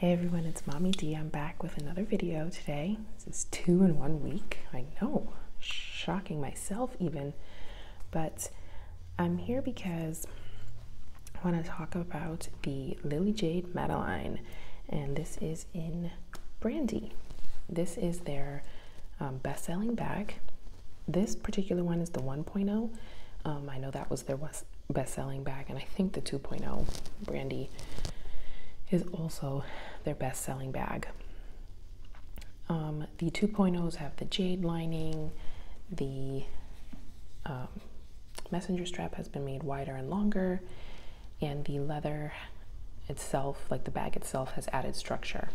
Hey everyone, it's Mommy D. I'm back with another video today. This is 2 in 1 week. I know, shocking myself even. But I'm here because I want to talk about the Jade Madeline. And this is in Brandy. This is their best-selling bag. This particular one is the 1.0. I know that was their best-selling bag, and I think the 2.0 Brandy is also their best-selling bag. The 2.0s have the jade lining, the messenger strap has been made wider and longer, and the leather itself, like the bag itself, has added structure.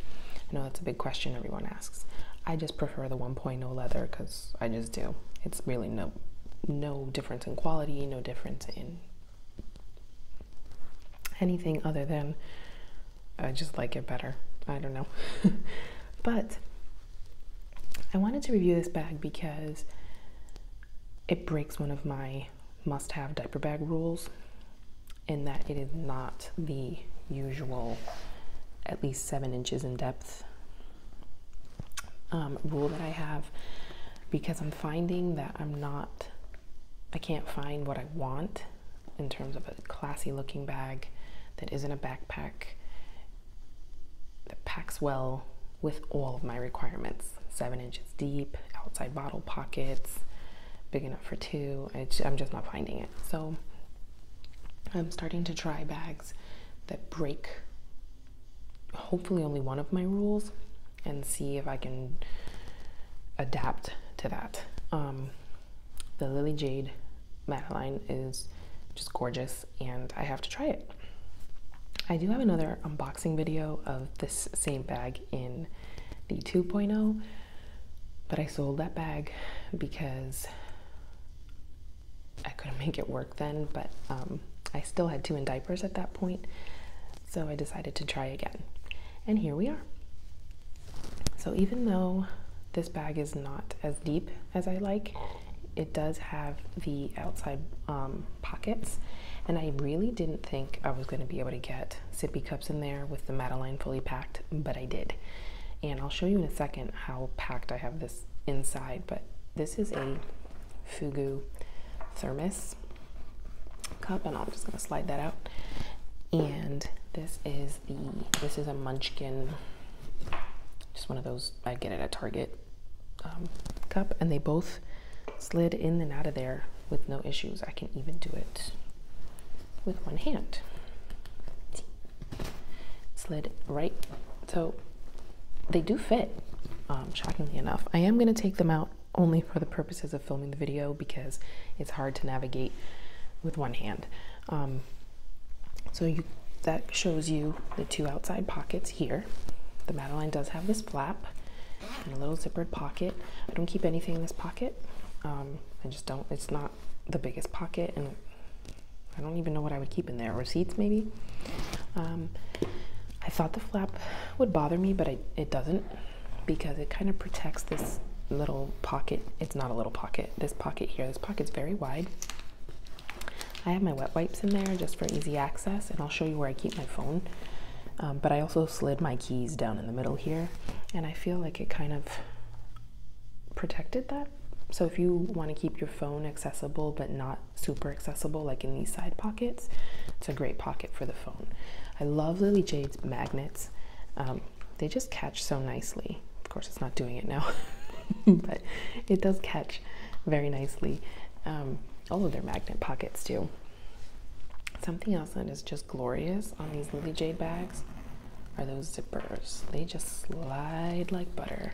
I know that's a big question everyone asks. I just prefer the 1.0 leather because I just do. It's really no difference in quality, no difference in anything other than I just like it better. I don't know. But I wanted to review this bag because it breaks one of my must-have diaper bag rules, in that it is not the usual at least 7 inches in depth rule that I have, because I'm finding that I can't find what I want in terms of a classy looking bag that isn't a backpack, that packs well with all of my requirements. 7 inches deep, outside bottle pockets, big enough for 2. I'm just not finding it. So I'm starting to try bags that break hopefully only one of my rules and see if I can adapt to that. The Jade Madeline is just gorgeous and I have to try it. I do have another unboxing video of this same bag in the 2.0, but I sold that bag because I couldn't make it work then, but I still had 2 in diapers at that point, so I decided to try again. And here we are. So even though this bag is not as deep as I like, it does have the outside pockets, and I really didn't think I was going to be able to get sippy cups in there with the Madeline fully packed, but I did. And I'll show you in a second how packed I have this inside, but this is a Fugu thermos cup, and I'm just going to slide that out. And this is a Munchkin, just one of those I'd get at a Target cup, and they both slid in and out of there with no issues. I can even do it with one hand. Slid right, so they do fit, shockingly enough. I am going to take them out only for the purposes of filming the video because it's hard to navigate with one hand. That shows you the 2 outside pockets here. The Madeline does have this flap and a little zippered pocket. I don't keep anything in this pocket. I just don't. It's not the biggest pocket, and I don't even know what I would keep in there. Receipts maybe. I thought the flap would bother me, but it doesn't, because it kind of protects this little pocket. It's not a little pocket. This pocket here, this pocket's very wide. I have my wet wipes in there just for easy access, and I'll show you where I keep my phone. But I also slid my keys down in the middle here, and I feel like it kind of protected that. So if you want to keep your phone accessible but not super accessible, like in these side pockets, it's a great pocket for the phone. I love Jade's magnets. They just catch so nicely. Of course, it's not doing it now, but it does catch very nicely. All of their magnet pockets do. Something else that is just glorious on these Jade bags are those zippers. They just slide like butter.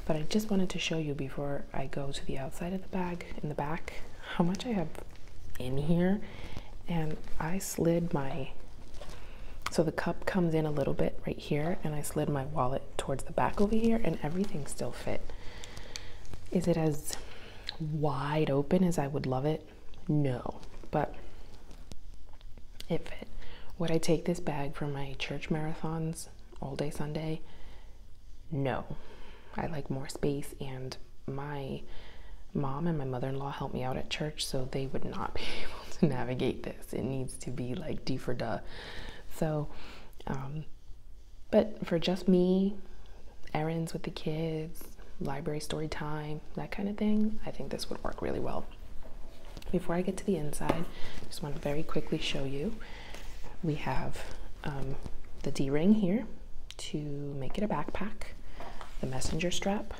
But I just wanted to show you before I go to the outside of the bag in the back how much I have in here. And I slid so the cup comes in a little bit right here, and I slid my wallet towards the back over here, and everything still fit. Is it as wide open as I would love it? No, but it fit. Would I take this bag for my church marathons all day Sunday? No. I like more space, and my mom and my mother-in-law helped me out at church, so they would not be able to navigate this. It needs to be like D for duh. So But for just me, errands with the kids, library story time, that kind of thing, I think this would work really well. Before I get to the inside, I just want to very quickly show you. We have the D-ring here to make it a backpack, the messenger strap.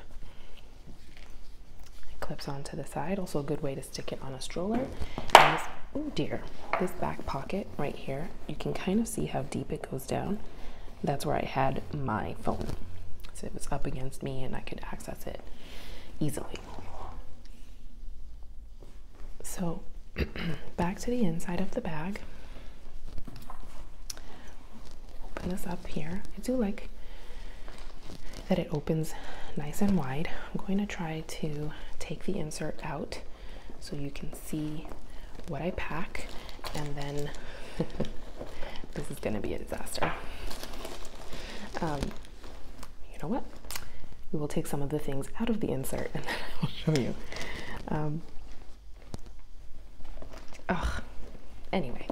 It clips onto the side, also a good way to stick it on a stroller. And this, oh dear, this back pocket right here, you can kind of see how deep it goes down. That's where I had my phone. So it was up against me and I could access it easily. So back to the inside of the bag. Open this up here. I do like that it opens nice and wide. I'm going to try to take the insert out so you can see what I pack, and then this is going to be a disaster. You know what? We will take some of the things out of the insert and then I will show you. Anyway,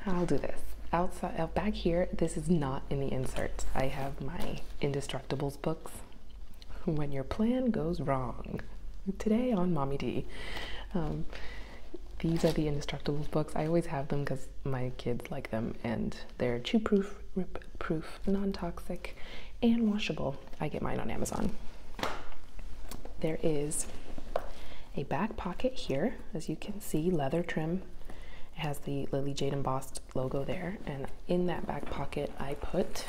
I'll do this. Outside, back here, this is not in the insert. I have my Indestructibles books. When your plan goes wrong. Today on Mommy D. These are the Indestructibles books. I always have them because my kids like them, and they're chew-proof, rip-proof, non-toxic, and washable. I get mine on Amazon. There is a back pocket here, as you can see, leather trim. It has the Lily Jade embossed logo there, and in that back pocket I put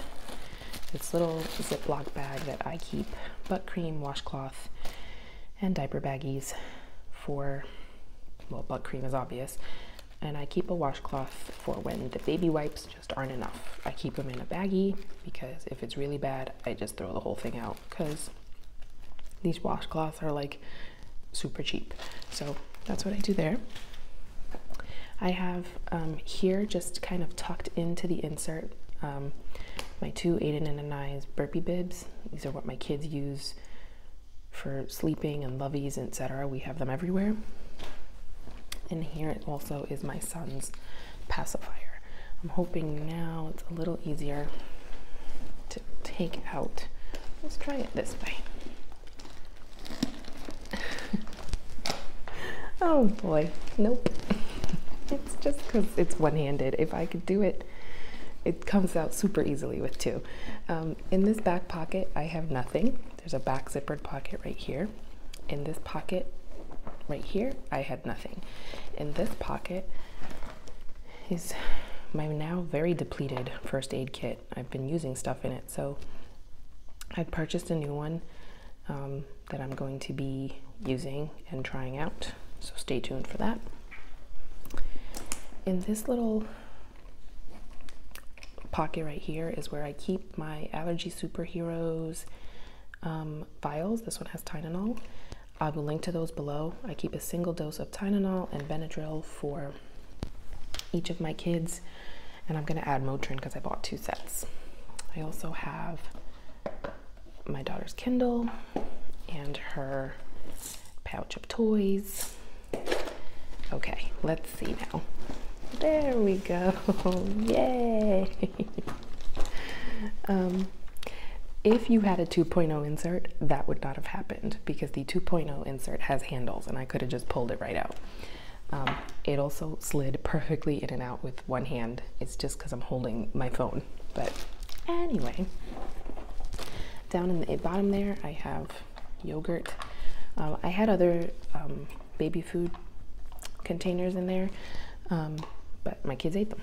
this little Ziploc bag that I keep butt cream, washcloth, and diaper baggies for, well, butt cream is obvious, and I keep a washcloth for when the baby wipes just aren't enough. I keep them in a baggie because if it's really bad, I just throw the whole thing out because these washcloths are like super cheap. So that's what I do there. I have here, just kind of tucked into the insert, my two Aiden and I's burpee bibs. These are what my kids use for sleeping and loveys, etc. We have them everywhere. And here also is my son's pacifier. I'm hoping now it's a little easier to take out. Let's try it this way. Oh boy, nope. It's just because it's one-handed. If I could do it, it comes out super easily with two. In this back pocket, I have nothing. There's a back zippered pocket right here. In this pocket right here, I had nothing. In this pocket is my now very depleted first aid kit. I've been using stuff in it, so I purchased a new one that I'm going to be using and trying out. So stay tuned for that. In this little pocket right here is where I keep my Allergy Superheroes vials. This one has Tylenol. I will link to those below. I keep a single dose of Tylenol and Benadryl for each of my kids, and I'm going to add Motrin because I bought 2 sets. I also have my daughter's Kindle and her pouch of toys. Okay, let's see now. There we go. Yay! If you had a 2.0 insert, that would not have happened because the 2.0 insert has handles and I could have just pulled it right out. It also slid perfectly in and out with one hand. It's just because I'm holding my phone. But anyway, down in the bottom there, I have yogurt. I had other baby food containers in there, but my kids ate them.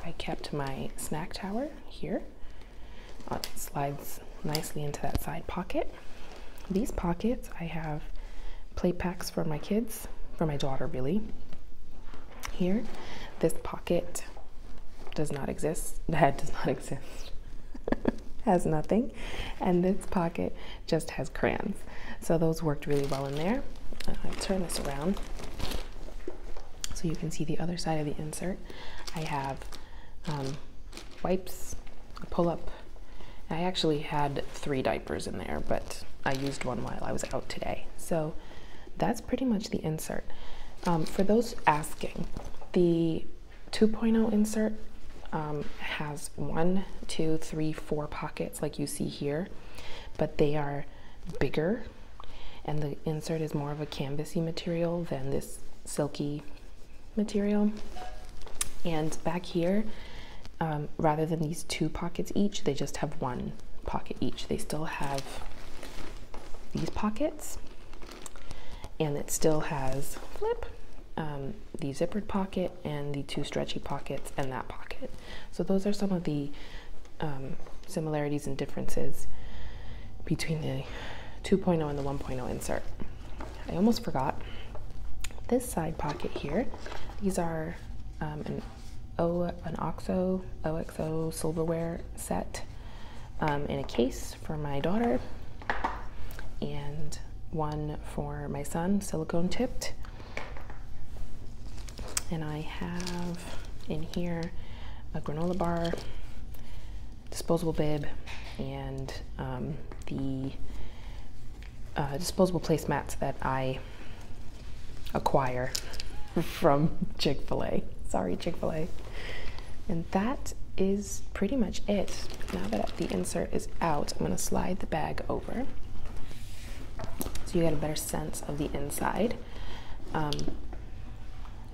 I kept my snack tower here. It slides nicely into that side pocket. These pockets, I have play packs for my kids, for my daughter really. Here, this pocket does not exist. That does not exist. Has nothing. And this pocket just has crayons. So those worked really well in there. I'll turn this around so you can see the other side of the insert. I have wipes, a pull-up. I actually had 3 diapers in there, but I used one while I was out today. So that's pretty much the insert. For those asking, the 2.0 insert, has 1, 2, 3, 4 pockets like you see here, but they are bigger, and the insert is more of a canvasy material than this silky material. And back here, rather than these 2 pockets each, they just have 1 pocket each. They still have these pockets, and it still has the zippered pocket and the 2 stretchy pockets and that pocket. So those are some of the similarities and differences between the 2.0 and the 1.0 insert. I almost forgot this side pocket here. These are an OXO silverware set in a case for my daughter, and one for my son, silicone tipped. And I have in here a granola bar, disposable bib, and the disposable placemats that I acquire from Chick-fil-A. Sorry, Chick-fil-A. And that is pretty much it. Now that the insert is out, I'm going to slide the bag over so you get a better sense of the inside.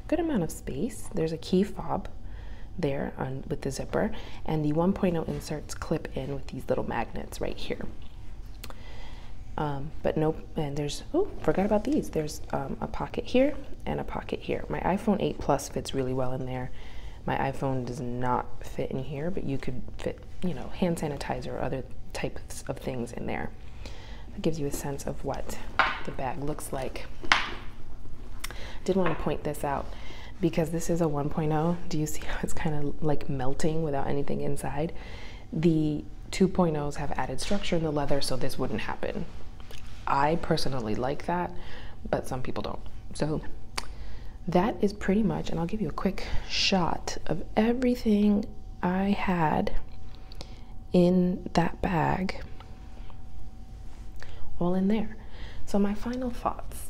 Good amount of space. There's a key fob there with the zipper, and the 1.0 inserts clip in with these little magnets right here. But nope, and there's, oh, forgot about these. There's a pocket here and a pocket here. My iPhone 8 Plus fits really well in there. My iPhone does not fit in here, but you could fit, you know, hand sanitizer or other types of things in there. It gives you a sense of what the bag looks like. Did want to point this out because this is a 1.0. Do you see how it's kind of like melting without anything inside? The 2.0s have added structure in the leather, so this wouldn't happen. I personally like that, but some people don't. So that is pretty much, and I'll give you a quick shot of everything I had in that bag, all in there. So my final thoughts.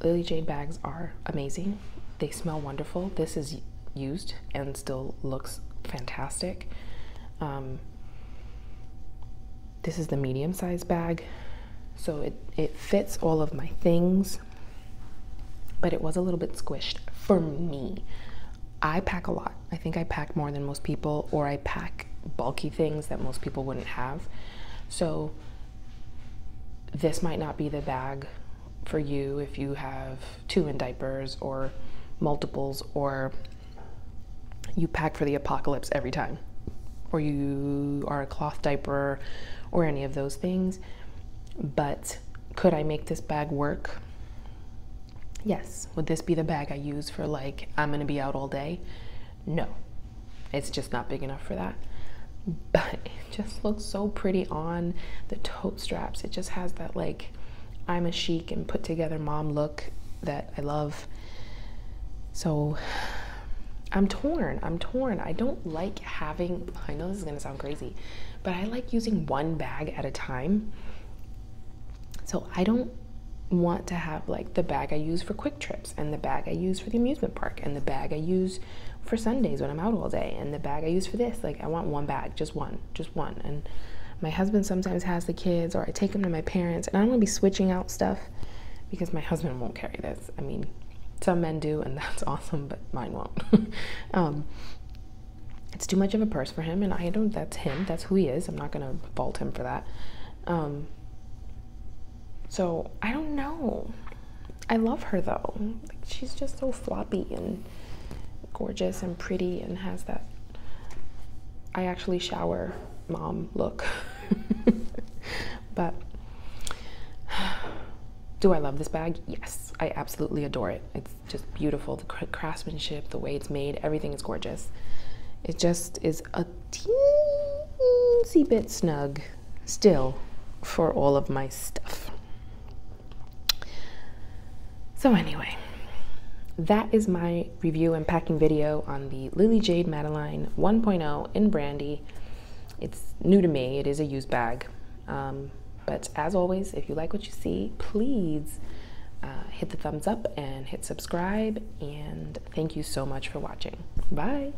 Lily Jade bags are amazing. They smell wonderful. This is used and still looks fantastic. This is the medium-sized bag, so it fits all of my things, but it was a little bit squished for me. I pack a lot. I think I pack more than most people, or I pack bulky things that most people wouldn't have. So this might not be the bag for you if you have 2 in diapers or multiples, or you pack for the apocalypse every time, or you are a cloth diaper or any of those things. But could I make this bag work? Yes. Would this be the bag I use for, like, I'm gonna be out all day? No, it's just not big enough for that. But it just looks so pretty on the tote straps. It just has that, like, I'm a chic and put together mom look that I love. So I'm torn. I don't like having, I know this is gonna sound crazy, but I like using one bag at a time. So I don't want to have, like, the bag I use for quick trips, and the bag I use for the amusement park, and the bag I use for Sundays when I'm out all day, and the bag I use for this. Like, I want one bag, just one. And my husband sometimes has the kids, or I take them to my parents, and I don't want to be switching out stuff because my husband won't carry this. I mean, some men do, and that's awesome, but mine won't. It's too much of a purse for him, and I don't, that's him, that's who he is. I'm not gonna fault him for that. So I don't know. I love her though. Like, she's just so floppy and gorgeous and pretty, and has that I actually shower mom look. But do I love this bag? Yes, I absolutely adore it. It's just beautiful. The craftsmanship, the way it's made, everything is gorgeous. It just is a teensy bit snug still for all of my stuff. So anyway, that is my review and packing video on the Lily Jade Madeline 1.0 in Brandy. It's new to me. It is a used bag. But as always, if you like what you see, please hit the thumbs up and hit subscribe, and thank you so much for watching. Bye.